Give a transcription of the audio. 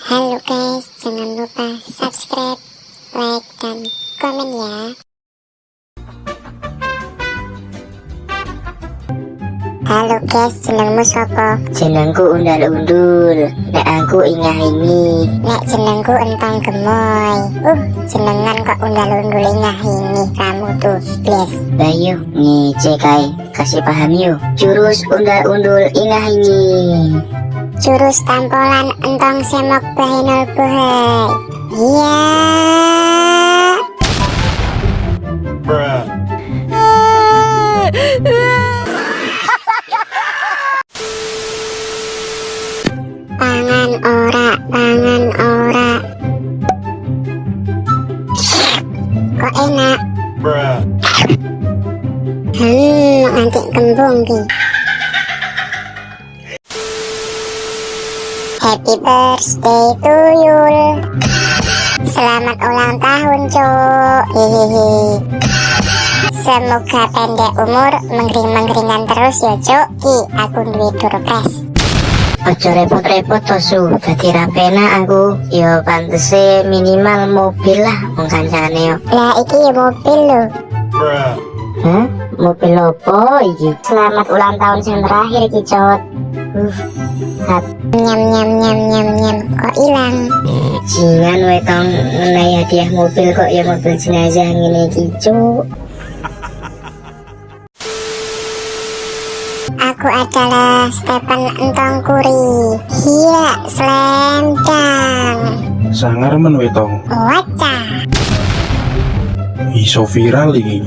Halo guys, jangan lupa subscribe, like, dan komen ya. Halo guys, jenengmu sapa? Jenengku undal-undul, nek aku ingah-ingi. Nek jenengku entong gemoy. Jenengan kok undal-undul ingah-ingi. Kamu tuh, bless. Bayu, ngece kai, kasih paham yuk. Jurus undal-undul ingah-ingi. Jurus tampolan entong semok bahinul buhay. Iya. Pangan ora, pangan ora. Kok enak? Nanti kembung ki. Happy birthday to you. Selamat ulang tahun, Cuk. Hihihi. Semoga pendek umur, menggering-menggeringan terus ya, Cuk. Ki, aku duwe durpres. Ojo repot-repot tosu, dadi rapena aku. Yo pantese minimal mobil lah, wong kancane yo. Lah iki ya mobil lho. Hah? Mobil opo iki? Selamat ulang tahun yang terakhir iki, Cot. Nyam nyam nyam nyam nyam. Kok ilang? Jingan wetong menawi hadiah mobil kok ya mobil jenazah ngene iki, Cuk. Aku adalah Stephen Entong Kuri. Iya, selendang. Sangar men wetong Wacah. iso viral iki.